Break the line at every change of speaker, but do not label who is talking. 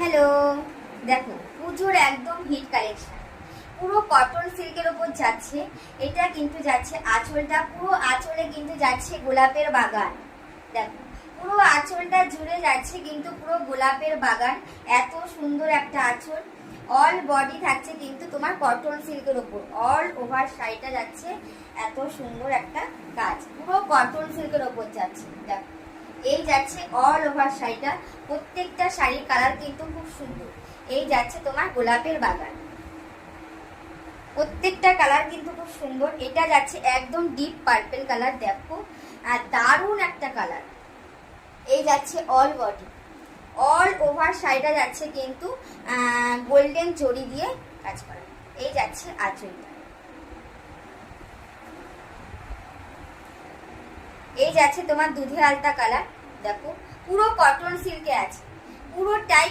Hello, দেখো পুজোর একদম হিট কালেকশন, পুরো কটন সিল্কের ওপর যাচ্ছে। এটা কিন্তু যাচ্ছে আঁচলটা, পুরো আঁচলে কিন্তু যাচ্ছে গোলাপের বাগান। দেখো পুরো আঁচলটা জুড়ে যাচ্ছে কিন্তু পুরো গোলাপের বাগান। এত সুন্দর একটা আঁচল, অল বডি থাকছে কিন্তু তোমার কটন সিল্কের ওপর, অল ওভার শাড়িটা যাচ্ছে এত সুন্দর একটা কাজ, পুরো কটন সিল্কের ওপর যাচ্ছে। দেখো এই যাচ্ছে অল ওভার শাড়িটা, প্রত্যেকটা শাড়ির কালার কিন্তু খুব সুন্দর। এই যাচ্ছে তোমার গোলাপের বাগান, প্রত্যেকটা কালার কিন্তু খুব সুন্দর। এটা যাচ্ছে একদম ডিপ পার্পল কালার, দেখো আর দারুণ একটা কালার। এই যাচ্ছে অল বডি, অল ওভার শাড়িটা যাচ্ছে কিন্তু গোল্ডেন জরি দিয়ে কাজ করা। এই যাচ্ছে আঁচলটা, এই যাচ্ছে তোমার দুধে আলতা কালার। দেখো পুরো কটন সিল্কে আছে, পুরোটাই